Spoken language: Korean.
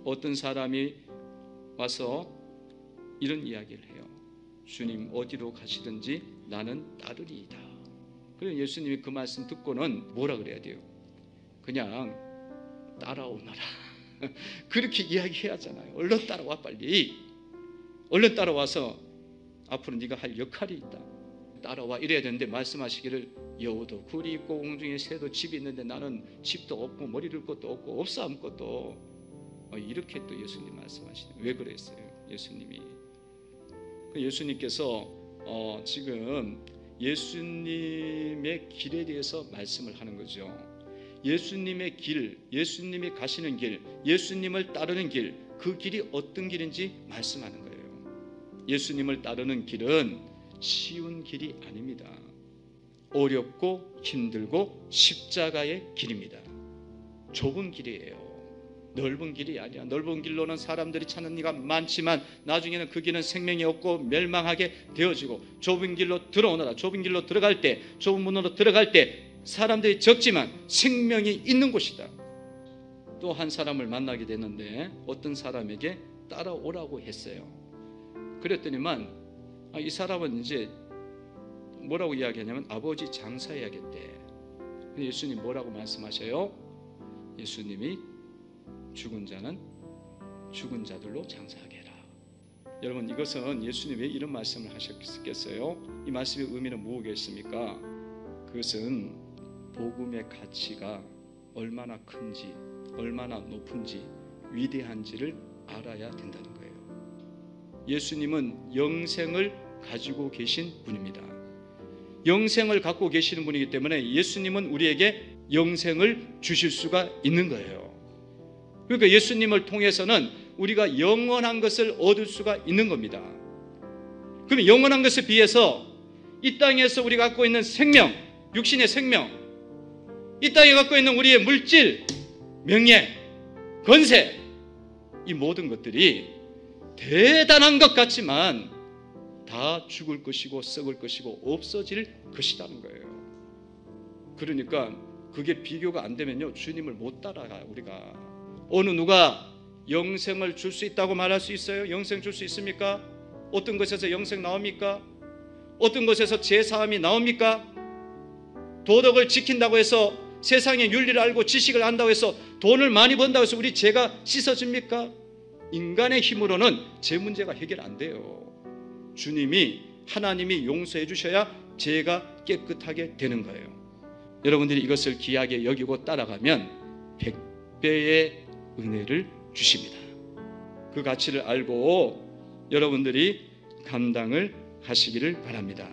어떤 사람이 와서 이런 이야기를 해요. 주님 어디로 가시든지 나는 따르리이다. 그래서 예수님이 그 말씀 듣고는 뭐라 그래야 돼요? 그냥 따라오너라. 그렇게 이야기해야 하잖아요. 얼른 따라와, 빨리. 얼른 따라와서 앞으로 네가 할 역할이 있다. 따라와 이래야 되는데 말씀하시기를 여우도 굴이 있고 공중에 새도 집이 있는데 나는 집도 없고 머리 를 것도 없고 없어 아무것도. 이렇게 또 예수님 말씀하시네요. 왜 그랬어요? 예수님께서 지금 예수님의 길에 대해서 말씀을 하는 거죠. 예수님의 길, 예수님이 가시는 길, 예수님을 따르는 길, 그 길이 어떤 길인지 말씀하는 거예요. 예수님을 따르는 길은 쉬운 길이 아닙니다. 어렵고 힘들고 십자가의 길입니다. 좁은 길이에요. 넓은 길이 아니야. 넓은 길로는 사람들이 찾는 이가 많지만 나중에는 그 길은 생명이 없고 멸망하게 되어지고, 좁은 길로 들어오너라. 좁은 길로 들어갈 때, 좁은 문으로 들어갈 때 사람들이 적지만 생명이 있는 곳이다. 또 한 사람을 만나게 됐는데 어떤 사람에게 따라오라고 했어요. 그랬더니만 이 사람은 이제 뭐라고 이야기하냐면 아버지 장사해야겠대. 예수님 뭐라고 말씀하셔요? 예수님이 죽은 자는 죽은 자들로 장사하게 해라. 여러분, 이것은 예수님이 왜 이런 말씀을 하셨겠어요? 이 말씀의 의미는 무엇이겠습니까? 그것은 복음의 가치가 얼마나 큰지, 얼마나 높은지, 위대한지를 알아야 된다는 거예요. 예수님은 영생을 가지고 계신 분입니다. 영생을 갖고 계시는 분이기 때문에 예수님은 우리에게 영생을 주실 수가 있는 거예요. 그러니까 예수님을 통해서는 우리가 영원한 것을 얻을 수가 있는 겁니다. 그럼 영원한 것에 비해서 이 땅에서 우리가 갖고 있는 생명, 육신의 생명, 이 땅에 갖고 있는 우리의 물질, 명예, 권세, 이 모든 것들이 대단한 것 같지만 다 죽을 것이고 썩을 것이고 없어질 것이라는 거예요. 그러니까 그게 비교가 안 되면요, 주님을 못 따라가요. 우리가 어느 누가 영생을 줄 수 있다고 말할 수 있어요? 영생 줄 수 있습니까? 어떤 것에서 영생 나옵니까? 어떤 것에서 제사함이 나옵니까? 도덕을 지킨다고 해서, 세상의 윤리를 알고 지식을 안다고 해서, 돈을 많이 번다고 해서 우리 죄가 씻어집니까? 인간의 힘으로는 죄 문제가 해결 안 돼요. 주님이, 하나님이 용서해 주셔야 죄가 깨끗하게 되는 거예요. 여러분들이 이것을 귀하게 여기고 따라가면 100배의 은혜를 주십니다. 그 가치를 알고 여러분들이 감당을 하시기를 바랍니다.